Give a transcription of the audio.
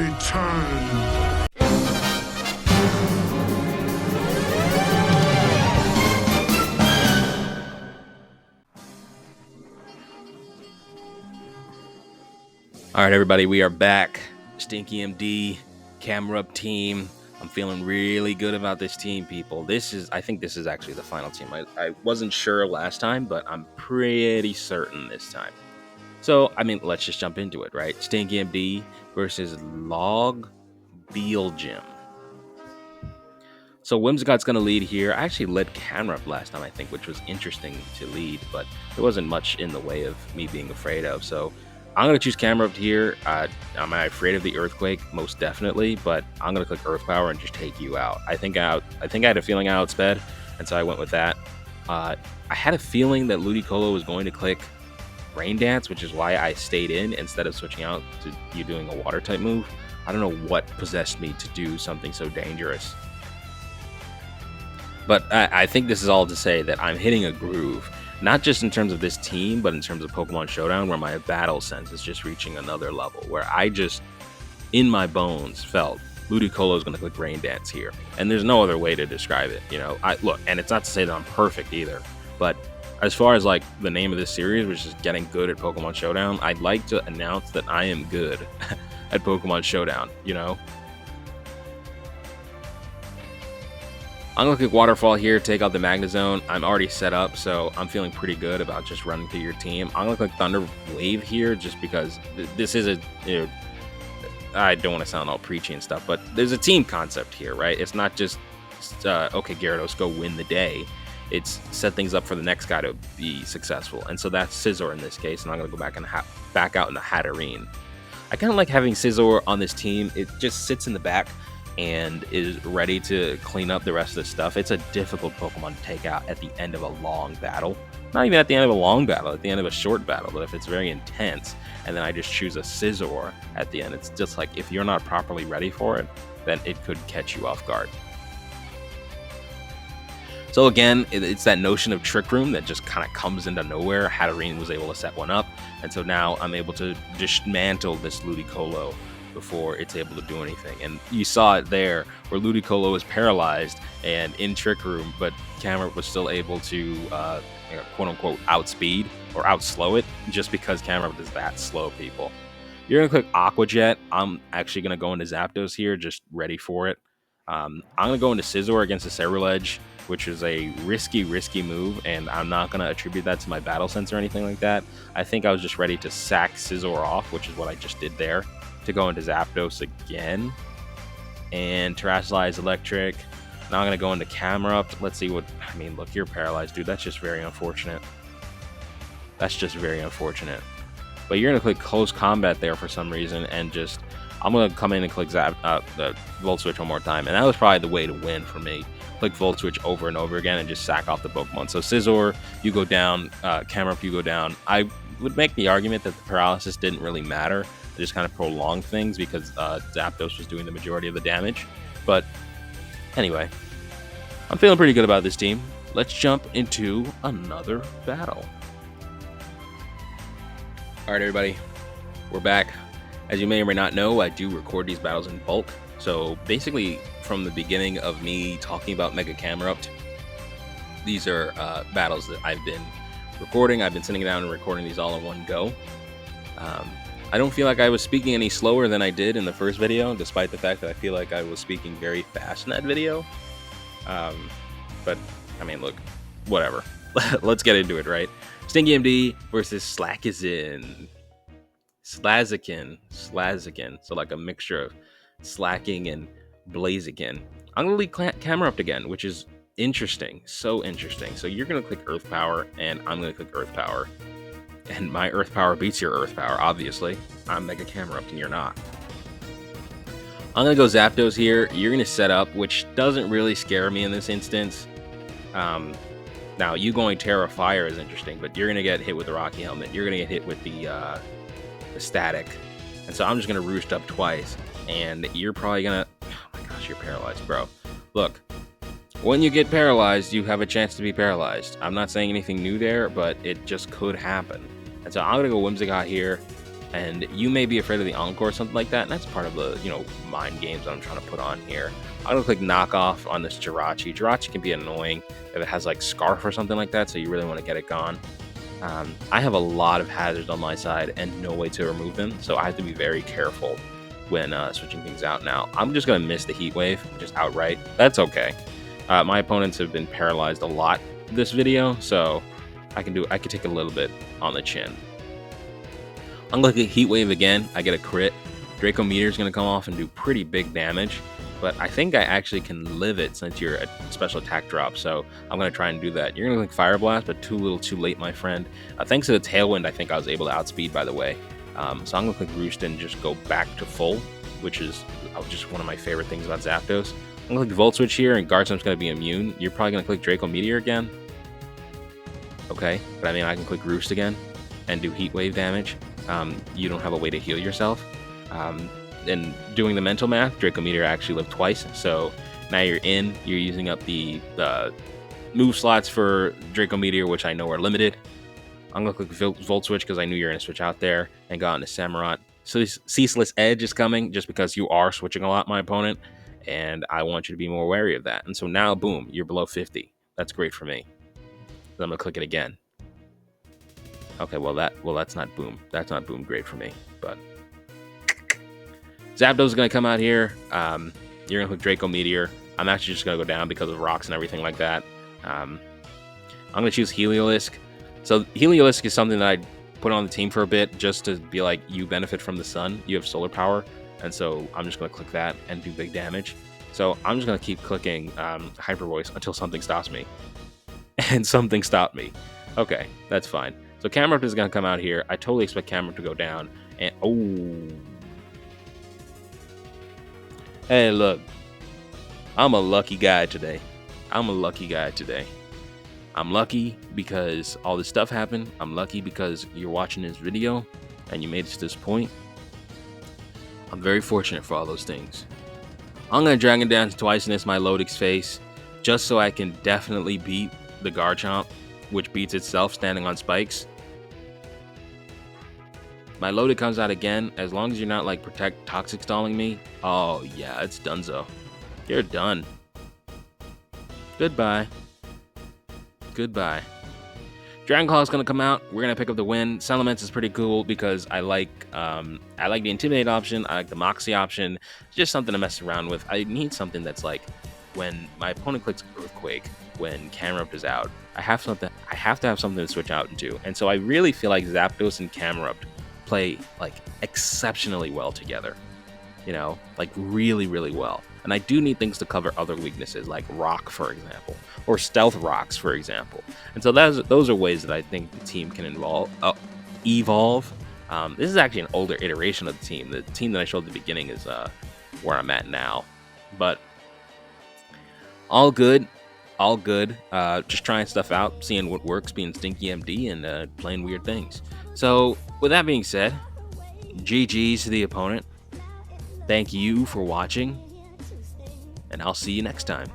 return. All right, everybody, we are back. Stinky MD, camera up team. I'm feeling really good about this team, people. I think this is actually the final team. I wasn't sure last time, but I'm pretty certain this time. So, I mean, let's just jump into it, right? Stinky MD versus Log Beelgym. So Whimsicott's going to lead here. I actually led camera up last time, I think, which was interesting to lead, but there wasn't much in the way of me being afraid of. So I'm going to choose camera up here. Am I afraid of the earthquake? Most definitely, but I'm going to click Earth Power and just take you out. I think I had a feeling I outsped, and so I went with that. I had a feeling that Ludicolo was going to click Rain Dance, which is why I stayed in instead of switching out to you doing a water type move. I don't know what possessed me to do something so dangerous. But I think this is all to say that I'm hitting a groove, not just in terms of this team, but in terms of Pokemon Showdown, where my battle sense is just reaching another level, where I just, in my bones, felt Ludicolo is going to click Rain Dance here. And there's no other way to describe it, you know. Look, and it's not to say that I'm perfect either, but as far as like the name of this series, which is getting good at Pokemon Showdown, I'd like to announce that I am good at Pokemon Showdown, you know. I'm going to click Waterfall here, take out the Magnezone. I'm already set up, so I'm feeling pretty good about just running through your team. I'm going to click Thunder Wave here just because this is I don't want to sound all preachy and stuff, but there's a team concept here, right? It's not just, okay, Gyarados, go win the day. It's set things up for the next guy to be successful. And so that's Scizor in this case, and I'm going to go back and back out in the Hatterene. I kind of like having Scizor on this team. It just sits in the back and is ready to clean up the rest of the stuff. It's a difficult Pokemon to take out at the end of a long battle. Not even at the end of a long battle, at the end of a short battle, but if it's very intense, and then I just choose a Scizor at the end, it's just like, if you're not properly ready for it, then it could catch you off guard. So again, it's that notion of Trick Room that just kind of comes into nowhere. Hatterene was able to set one up, and so now I'm able to dismantle this Ludicolo before it's able to do anything. And you saw it there where Ludicolo was paralyzed and in Trick Room, but Camerupt was still able to quote-unquote outspeed or outslow it just because Camerupt is that slow, people. You're going to click Aqua Jet. I'm actually going to go into Zapdos here, just ready for it. I'm going to go into Scizor against the Ceruledge, which is a risky move, and I'm not going to attribute that to my battle sense or anything like that. I think I was just ready to sack Scizor off, which is what I just did there, to go into Zapdos again and Terrasilize Electric. Now I'm going to go into Camerupt. Let's see what, I mean, look, you're paralyzed, dude. That's just very unfortunate. That's just very unfortunate. But you're going to click Close Combat there for some reason, and just, I'm going to come in and click the Volt Switch one more time. And that was probably the way to win for me. Click Volt Switch over and over again and just sack off the Pokemon. So Scizor, you go down. Camerupt, you go down. I would make the argument that the paralysis didn't really matter. It just kind of prolonged things because Zapdos was doing the majority of the damage. But anyway, I'm feeling pretty good about this team. Let's jump into another battle. All right, everybody, we're back. As you may or may not know, I do record these battles in bulk. So basically, from the beginning of me talking about Mega Camerupt, these are battles that I've been recording. I've been sitting down and recording these all in one go. I don't feel like I was speaking any slower than I did in the first video, despite the fact that I feel like I was speaking very fast in that video. But, I mean, look, whatever. Let's get into it, right? Stinky MD versus Slaziken. So like a mixture of Slacking and Blaziken. I'm going to lead Camerupt again, which is interesting. So interesting. So you're going to click Earth Power, and I'm going to click Earth Power. And my Earth Power beats your Earth Power, obviously. I'm Mega Camerupt and you're not. I'm going to go Zapdos here. You're going to set up, which doesn't really scare me in this instance. Now, you going Terra Fire is interesting, but you're going to get hit with the Rocky Helmet. You're going to get hit with the Static. And so I'm just going to Roost up twice. And you're probably going to... Oh my gosh, you're paralyzed, bro. Look, when you get paralyzed, you have a chance to be paralyzed. I'm not saying anything new there, but it just could happen. And so I'm going to go Whimsicott here. And you may be afraid of the Encore or something like that, and that's part of the, mind games that I'm trying to put on here. I'm gonna click knockoff on this Jirachi. Jirachi can be annoying if it has like Scarf or something like that, so you really want to get it gone. I have a lot of hazards on my side and no way to remove them, so I have to be very careful when switching things out. Now, I'm just going to miss the Heat Wave, just outright. That's okay. My opponents have been paralyzed a lot this video, so I can take a little bit on the chin. I'm going to get Heat Wave again. I get a crit. Draco Meteor is going to come off and do pretty big damage, but I think I actually can live it since you're a special attack drop, so I'm going to try and do that. You're going to click Fire Blast, but too little too late, my friend. Thanks to the Tailwind, I think I was able to outspeed, by the way. So I'm going to click Roost and just go back to full, which is just one of my favorite things about Zapdos. I'm going to click Volt Switch here, and Gardestyme's going to be immune. You're probably going to click Draco Meteor again. Okay, but I mean, I can click Roost again and do Heat Wave damage. You don't have a way to heal yourself. And doing the mental math, Draco Meteor actually lived twice, so now you're using up the move slots for Draco Meteor, which I know are limited. I'm going to click Volt Switch because I knew you were going to switch out there and got into Samurott. So Ceaseless Edge is coming just because you are switching a lot, my opponent, and I want you to be more wary of that. And so now, boom, you're below 50. That's great for me. So I'm going to click it again. Okay, well that's not boom. That's not boom great for me, but Zapdos is going to come out here. You're going to click Draco Meteor. I'm actually just going to go down because of rocks and everything like that. I'm going to choose Heliolisk. So Heliolisk is something that I put on the team for a bit just to be like, you benefit from the sun. You have solar power. And so I'm just going to click that and do big damage. So I'm just going to keep clicking Hyper Voice until something stops me. And something stopped me. Okay, that's fine. So Camerupt is going to come out here. I totally expect Camerupt to go down. And oh. Hey, look. I'm a lucky guy today. I'm lucky because all this stuff happened. I'm lucky because you're watching this video and you made it to this point. I'm very fortunate for all those things. I'm going to Dragon Dance twice in this Milotic's face just so I can definitely beat the Garchomp, which beats itself standing on spikes. Milotic comes out again. As long as you're not like Toxic Stalling me. Oh yeah, it's donezo. You're done. Goodbye. Dragon Claw is going to come out. We're going to pick up the win. Salamence is pretty cool because I like the Intimidate option. I like the Moxie option. It's just something to mess around with. I need something that's like when my opponent clicks Earthquake, when Camerupt is out, I have to have something to switch out into. And so I really feel like Zapdos and Camerupt play like exceptionally well together. Like really, really well. And I do need things to cover other weaknesses, like Rock, for example, or Stealth Rocks, for example. And so those are ways that I think the team can evolve. This is actually an older iteration of the team. The team that I showed at the beginning is where I'm at now. But all good. Just trying stuff out, seeing what works, being Stinky MD, and playing weird things. So with that being said, GG's to the opponent. Thank you for watching, and I'll see you next time.